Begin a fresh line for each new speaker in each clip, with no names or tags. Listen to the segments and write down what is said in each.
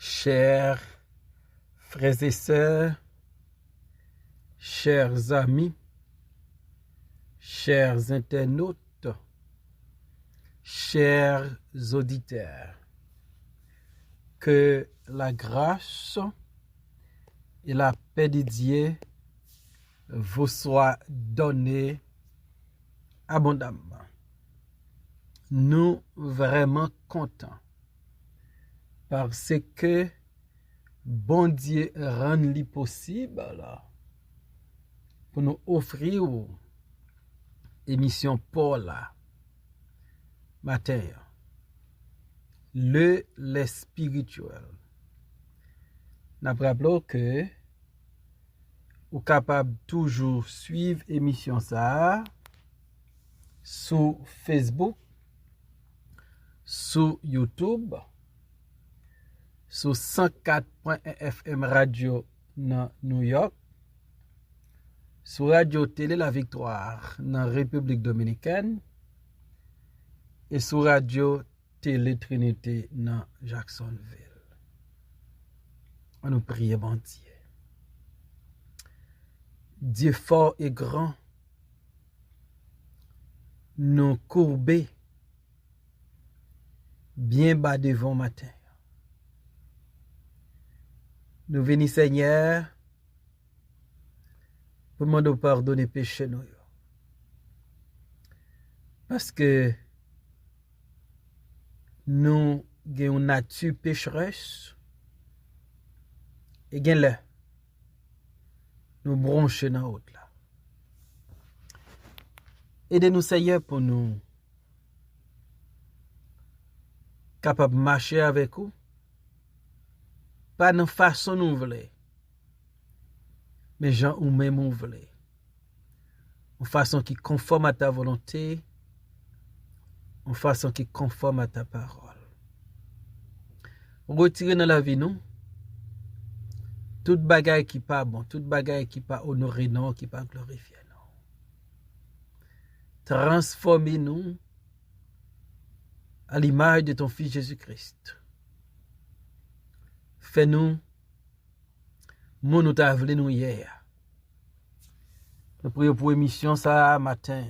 Chers frères et sœurs, chers amis, chers internautes, chers auditeurs, que la grâce et la paix de Dieu vous soient données abondamment. Nous vraiment contents parce que bon Dieu rend li possible pour nous offrir émission pour la matin. Le lait spirituel. Nous rappelons que vous êtes capable toujours suivre émission ça sur Facebook, sur YouTube, sur 104.1 FM radio dans New York, sur Radio Télé La Victoire dans République Dominicaine et sur Radio Télé Trinité dans Jacksonville. On nous prie, bon Dieu. Dieu fort et grand, nous courbés bien bas devant matin. Nous venons, Seigneur, pour demander pardon des péchés nous. Parce que nous avons une nature pécheresse et là, nous bronchons dans l'autre là. Aidez-nous, Seigneur, pour nous capables de marcher avec vous. Pas de façon nous voulons, mais gens ou même nous voulons. En façon qui conforme à ta volonté, en façon qui conforme à ta parole. Retirez dans la vie nous toute bagaille qui pas bon, toute bagaille qui pas honoré non, qui pas glorifié non. Transformez-nous à l'image de ton Fils Jésus-Christ. Fais-nous, mon nous t'a voulu nous hier. Nous prions pour émission ça matin.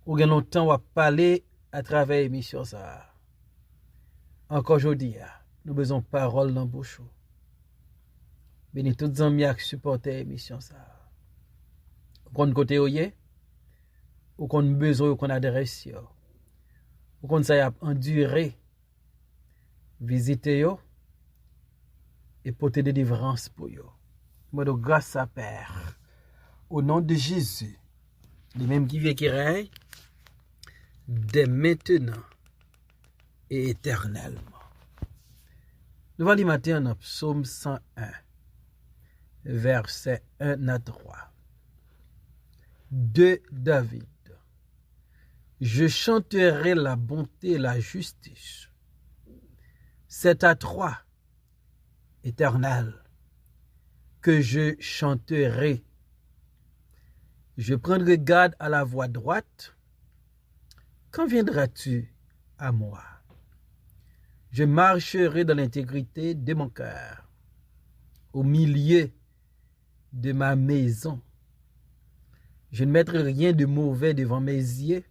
Ou bien longtemps on va parler à travers émission ça. Encore aujourd'hui, nous besoin de parole dans la bouche. Bénis tous les amis qui supportent l'émission ça. Qu'on côté oyé, ou qu'on besoin ou qu'on adresse ou qu'on ça endurer, visiter yo et porter des délivrances pour yo. Moi de grâce à Père, au nom de Jésus, le même qui vient qui règne dès maintenant et éternellement. Nous allons matin dans Psaume 101, verset 1 à 3. De David. Je chanterai la bonté et la justice. C'est à toi, Éternel, que je chanterai. Je prendrai garde à la voie droite. Quand viendras-tu à moi? Je marcherai dans l'intégrité de mon cœur, au milieu de ma maison. Je ne mettrai rien de mauvais devant mes yeux.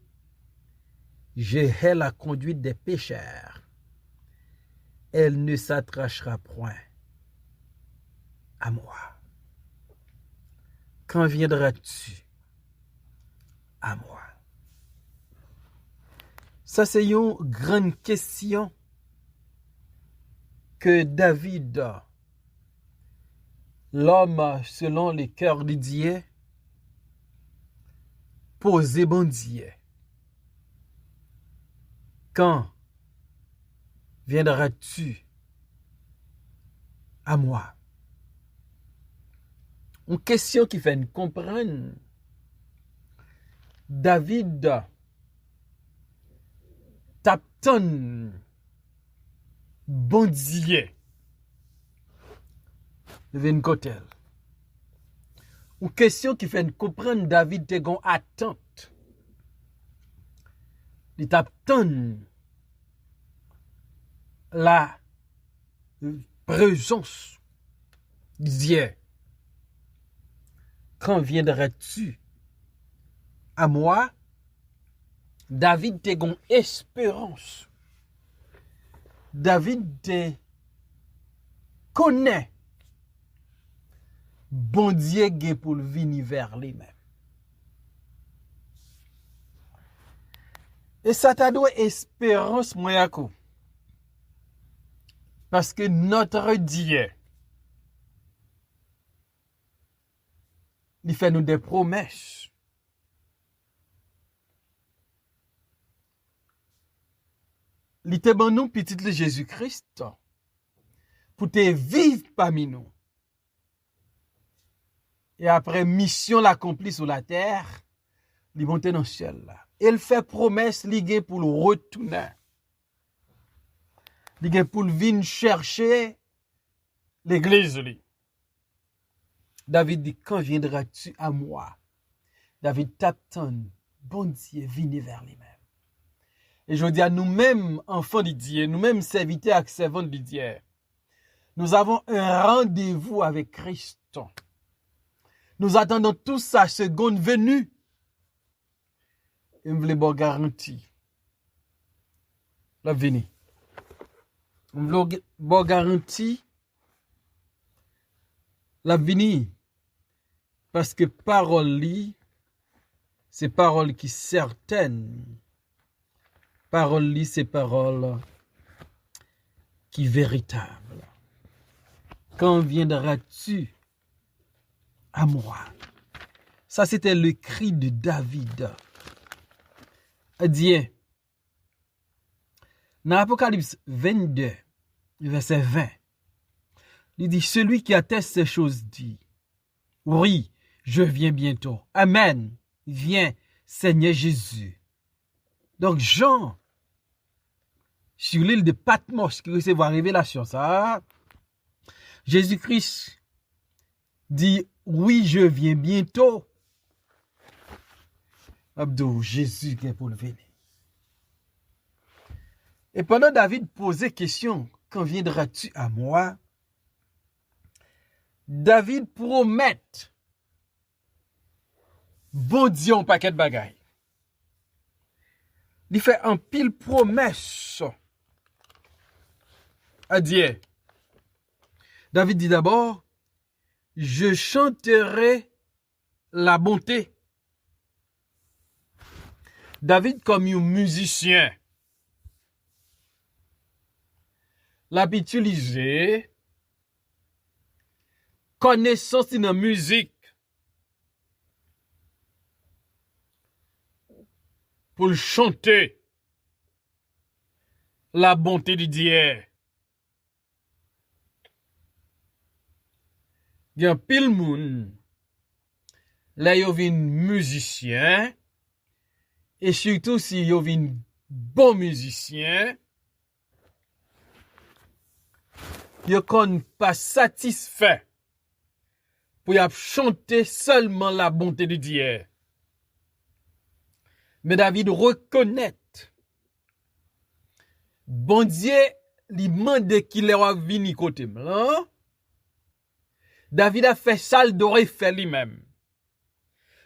Je hais la conduite des pécheurs. Elle ne s'attachera point à moi. Quand viendras-tu à moi? Ça, c'est une grande question que David, l'homme selon le cœur de Dieu, posait bon Dieu. Quand viendras-tu à moi? Une question qui fait nous comprendre. David t'attend bon Dieu. Une côté. Une question qui fait nous comprendre David te gon attente. Il t'attend la présence. Dieu, quand viendras-tu à moi? David te gon espérance. David te connaît. Bon Dieu gen pour le venir vers lui-même. Et ça t'a donné espérance, moi, Yako. Parce que notre Dieu, il fait nous des promesses. Il te ban nous petit le Jésus-Christ pour te vivre parmi nous. Et après mission l'accompli sur la terre, il monte dans le ciel là. Il fait promesse ligue pour le retourner. Ligue pour venir chercher l'église li. David dit, quand viendras-tu à moi? David t'attend, bon Dieu, venez vers lui-même. Et je dis à nous-mêmes, enfants de Dieu, nous-mêmes serviteurs et servants de Dieu, nous avons un rendez-vous avec Christ. Nous attendons tous sa seconde venue. Et nous voulons une garantie. La venue. Nous voulons une garantie. La venue. Parce que parole li, c'est parole qui certaine. Parole li, c'est parole qui véritable. Quand viendras-tu à moi? Ça, c'était le cri de David. Dieu. Dans Apocalypse 22, verset 20, il dit, celui qui atteste ces choses dit, oui, je viens bientôt. Amen. Viens, Seigneur Jésus. Donc, Jean, sur l'île de Patmos, qui recevait la révélation, ça, Jésus-Christ dit, oui, je viens bientôt. Abdou, Jésus vient pour le venir. Et pendant David posait question, quand viendras-tu à moi? David promet, bon Dieu, un paquet de bagailles. Il fait un pile promesse à Dieu. David dit d'abord, je chanterai la bonté. David comme un musicien l'a utilisé connaissance de la musique pour chanter la bonté de Dieu. Il y a pile moun là yo vin musicien et surtout si yo vin bon musicien yo kon pas satisfait pour y chanter seulement la bonté de Dieu. Mais David reconnaît bon Dieu lui demande qu'il est venu côté là. David a fait ça, il devrait faire lui-même.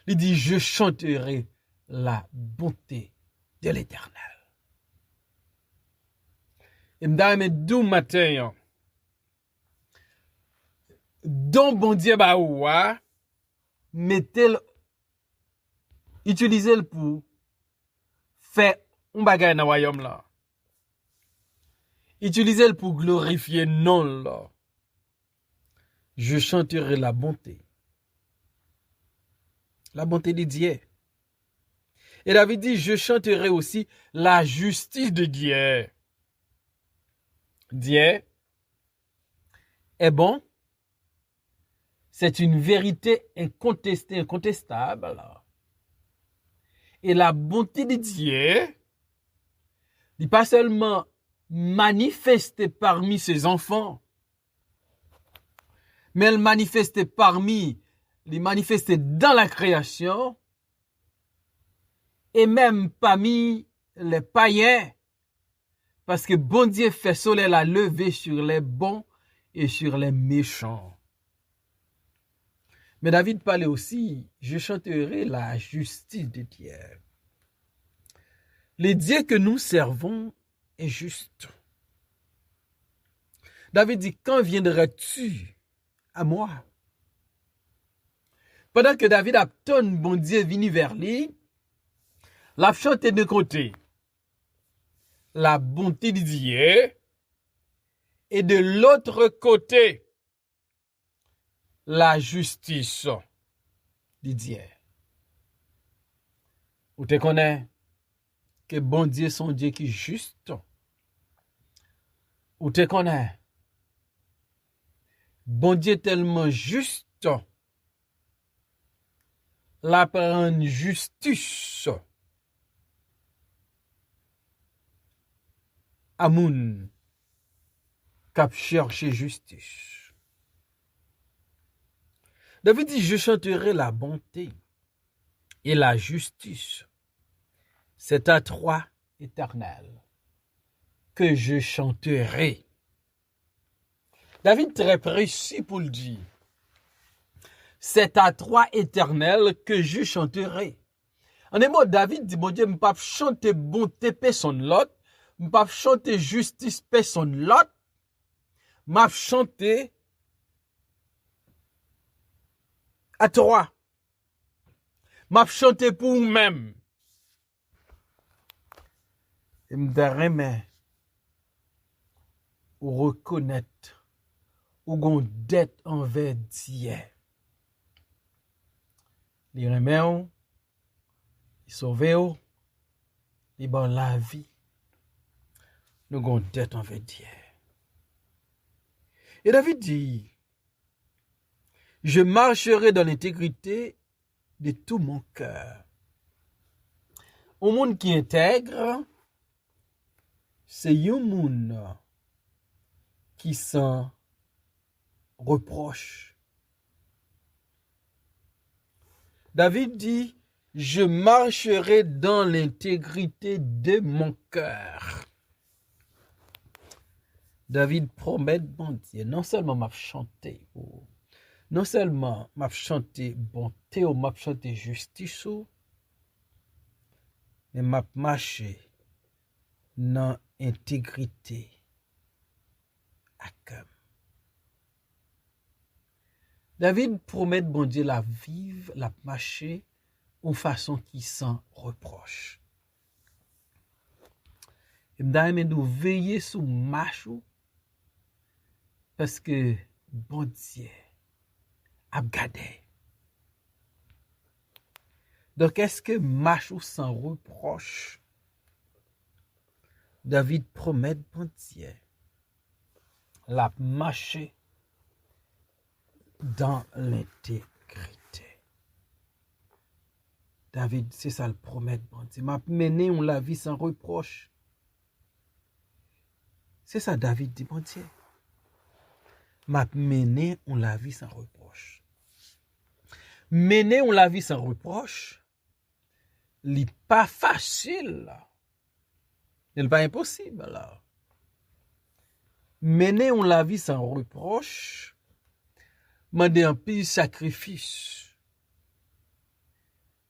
Il dit, je chanterai la bonté de l'Éternel. Et m'dame dou matin, don bon Dieu ba ouwa, mettez-le, utilisez-le pour faire un bagay dans le royaume là. Utilisez-le pour glorifier non là. Je chanterai la bonté. La bonté de Dieu. Et David dit, je chanterai aussi la justice de Dieu. Dieu est bon. C'est une vérité incontestée, incontestable. Et la bonté de Dieu n'est pas seulement manifestée parmi ses enfants, mais elle manifeste les manifeste dans la création et même parmi les païens, Parce que bon Dieu fait soleil la lever sur les bons et sur les méchants. Mais David parlait aussi, je chanterai la justice de Dieu. Le Dieu que nous servons est juste. David dit, quand viendras-tu à moi? Pendant que David attend bon Dieu vini vers lui, l'a chanté de côté la bonté de Dieu et de l'autre côté la justice de Dieu. Ou te connais que bon Dieu son Dieu qui est juste? Ou te connais bon Dieu tellement juste la prend justice à moun k'ap chercher justice. David dit, je chanterai la bonté et la justice. C'est à toi, Éternel, que je chanterai. David très précis pour le dire. C'est à toi, Éternel, que je chanterai. En un mot, David dit, mon Dieu, je ne peux pas chanter bonté personne l'autre, je ne peux pas chanter justice personne l'autre, je chanter à toi. Je chanter pour vous-même. Et je me ou reconnaître ou gon dette envers Dieu. Les remet, les sauver, les bon la vie. Nous gon dette envers Dieu. Et David dit, je marcherai dans l'intégrité de tout mon cœur. Un monde qui intègre, c'est un monde qui s'en reproche. David dit, je marcherai dans l'intégrité de mon cœur. David promet bon Dieu, non seulement m'a chanté, non seulement m'a chanté bonté ou m'a chanté justice, mais m'a marché dans intégrité à cœur. David promet bon Dieu la vivre, la marcher en façon qui sans reproche. Et m'aime nous veiller sous marche parce que bon Dieu a gardé. Donc est-ce que marche sans reproche? David promet bon Dieu la marcher dans l'intégrité. David, c'est ça le promet bon Dieu. M'a mené on la vie sans reproche. C'est ça David dit bon Dieu. M'a mené on la vie sans reproche. Mener on la vie sans reproche, li pas facile. Il pas impossible là. Mener on la vie sans reproche, demander un pile sacrifice.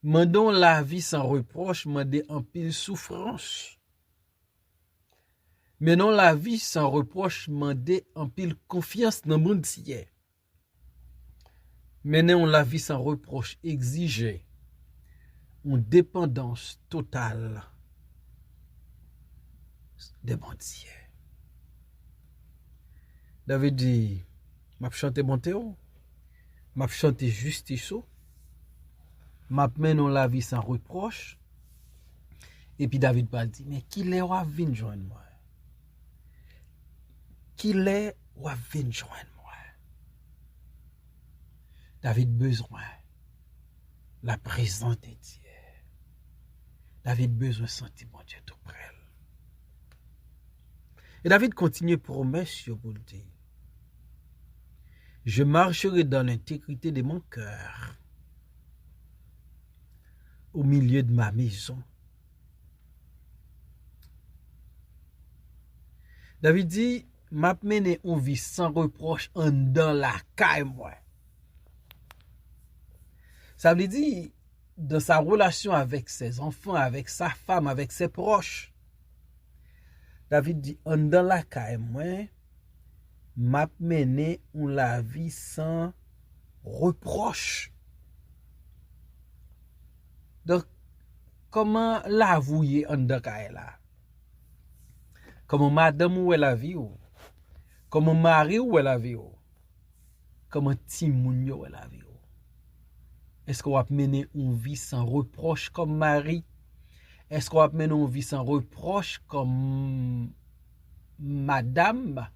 Mandons la vie sans reproche, demander un pile souffrance. Menons la vie sans reproche, demander un pile confiance dans monde Dieu. Menons la vie sans reproche, exiger une dépendance totale de bon Dieu. David dit, m'a chanté bonté, m'a chanté justice, m'a menon la vie sans reproche. Et puis David va dire, mais qui l'est ou a vin joindre moi? Qui l'est ou a vin joindre moi? David besoin la présence de Dieu. David besoin de sentir mon Dieu tout près. Et David continue promesse sur vous dire. Je marcherai dans l'intégrité de mon cœur, au milieu de ma maison. David dit, m'a mené une vie sans reproche en dans la caille, moi. Ça veut dire, dans sa relation avec ses enfants, avec sa femme, avec ses proches. David dit, en dans la caille, moi, m'a mené la vie sans reproche. Donc, comment l'avouer en dans la caille là? Comment madame ou la vie ou? Comment mari ou la vie ou? Comment timoun ou la vie ou? Est-ce qu'on va mener une vie sans reproche comme mari? Est-ce qu'on va mener une vie sans reproche comme madame?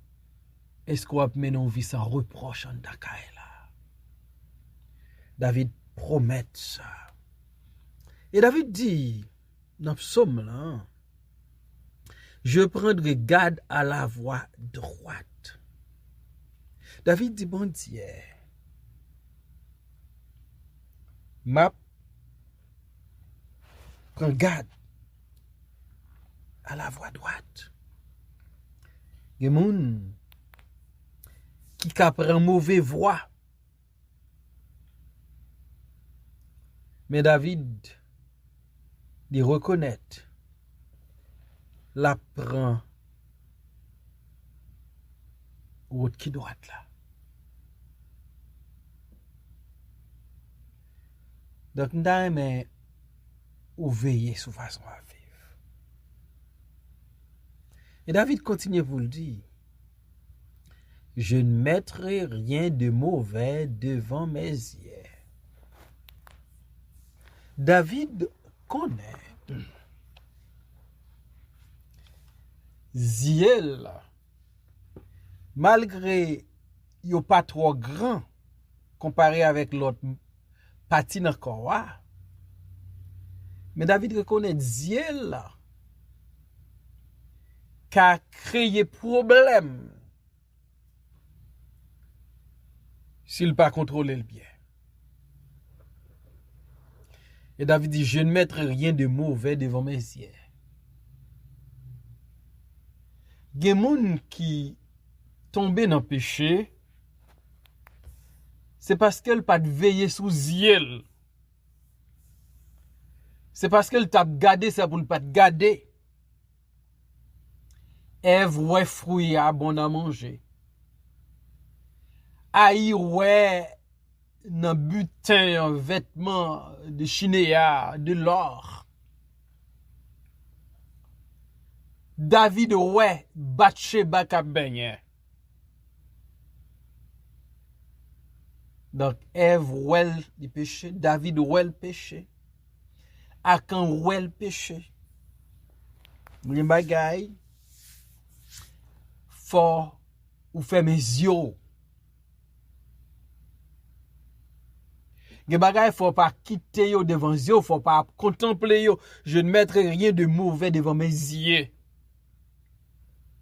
Est-ce qu'on va mener une vie sans reproche en Dakaïla? David promet ça. Et David dit, dans le psaume là, je prendrai garde à la voie droite. David dit, bon Dieu, m'a prend garde à la voie droite. Il y a des gens qui prennent mauvaise voie. Mais David, il reconnaît, la prend route qui droite là. Donc, nous avons ou veiller sur façon à vivre. Et David continue pour le dire. Je ne mettrai rien de mauvais devant mes yeux. David connaît Ziel, malgré yo pas trop grand comparé avec l'autre parti dans corps. Mais David reconnaît Ziel qui a créé problème s'il pas contrôler le bien. Et David dit, je ne mettrai rien de mauvais devant mes yeux. Il y a des gens qui tombent dans le péché, c'est parce qu'elle pas veillé sous ziel. C'est parce qu'elle t'a gardé, c'est pour ne pas te garder. Ève ouais fruit à bon à manger. Aïe ouais nan butin, un vêtement de chinéa, de l'or. David ouais Bathsheba k'ap benye. Donc Ève ouais le péché, David ouais le péché. Akan ouais le péché. Les bagay faut ou faire mes yeux. Les bagailles faut pas quitter yo devant yo, faut pas contempler yo. Je ne mettrai rien de mauvais devant mes yeux.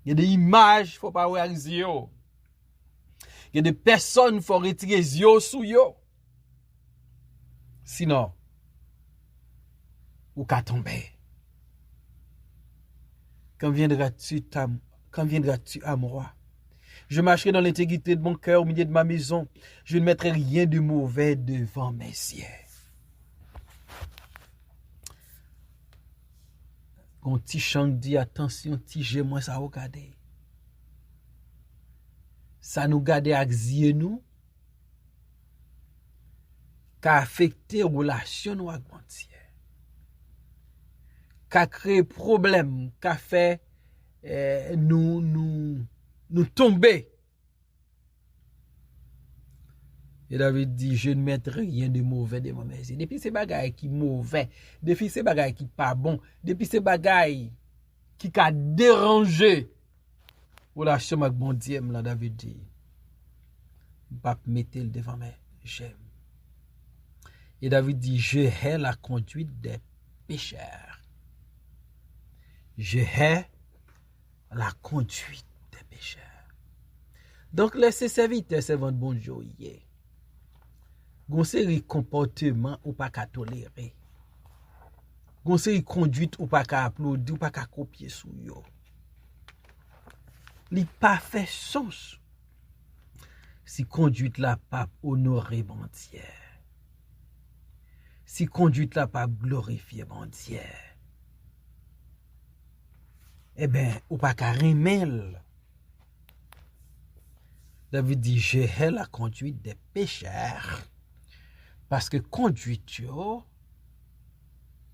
Il y a des images, faut pas voir les yeux. Il y a des personnes, faut retirer les yeux sous yo. Sinon, ou qu'à tomber. Quand viendras-tu à moi? Je marcherai dans l'intégrité de mon cœur au milieu de ma maison. Je ne mettrai rien de mauvais devant mes yeux. Quand petit chant dit attention, petit j'ai moi ça regarder. Ça nous garde avec yeux nous. Qu'a affecté relation nous avec mon Dieu. Qu'a créé problème, qu'a fait nous tomber. Et David dit, je ne mettrai rien de mauvais devant mes yeux. Depuis ces bagailles qui mauvais, depuis ces bagailles qui pas bon, depuis ces bagailles qui a dérangé, relation avec mon Dieu, là, David dit, pas mettre le devant mes j'aime. Et David dit, je hais la conduite des pécheurs. Je hais la conduite des pécheurs. Donc, laissez serviteurs servant bon Dieu. Gon série comportement ou pas qu'à tolérer. Gon série conduite ou pas qu'à applaudir ou pas qu'à copier sous yo. li pas fait sens si conduite la pas honorer bon Dieu. Si conduite la pas glorifier bon Dieu. Eh bien, ou pas qu'à remel. David dit, je hais la conduite des pécheurs. Parce que conduite,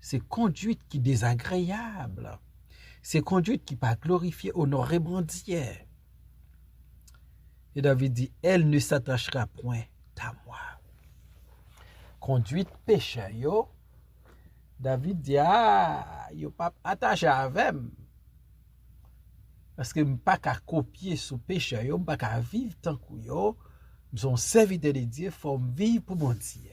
c'est conduite qui est désagréable. C'est conduite qui pas glorifier, honorer bon Dieu. Et David dit, elle ne s'attachera point à moi. Conduite pécheur, David dit, yo pas attaché avec moi. Parce que je ne pas qu'à copier sous péché, je ne pas qu'à vivre tant que yo, je suis serviteur de Dieu, il faut vivre pour mon Dieu.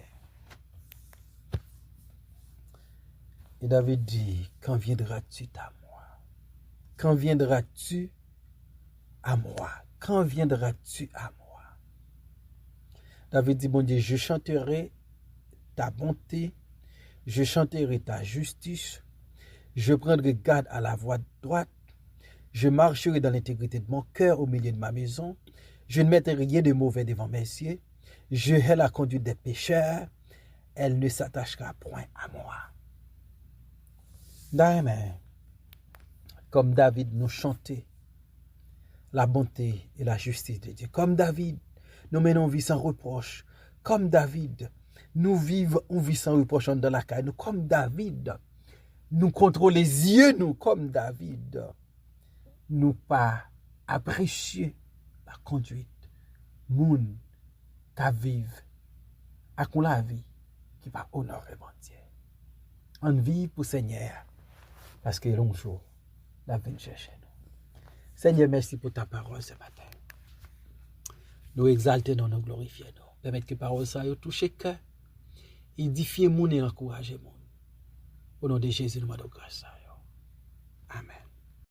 Et David dit, quand viendras-tu à moi? Quand viendras-tu à moi? Quand viendras-tu à moi? David dit, mon Dieu, je chanterai ta bonté, je chanterai ta justice, je prendrai garde à la voie droite, je marcherai dans l'intégrité de mon cœur au milieu de ma maison. Je ne mettrai rien de mauvais devant mes yeux. Je hais la conduite des pécheurs. Elle ne s'attachera point à moi. D'ailleurs, comme David nous chantait la bonté et la justice de Dieu. Comme David, nous menons vie sans reproche. Comme David, nous vivons une vie sans reproche dans la caille. Nous, comme David, nous contrôlons les yeux, nous, comme David. Nous pas apprécier la conduite moun qui vivent à la vie qui va honorer mon Dieu. On vit pour Seigneur parce que l'on jour la vie chercher nous. Seigneur, merci pour ta parole ce matin. Nous exaltons, nous glorifions, nous. Permettre que parole ça touche cœur, édifier moun et encourager moun. Au nom de Jésus, nous demandons grâce à vous. Amen.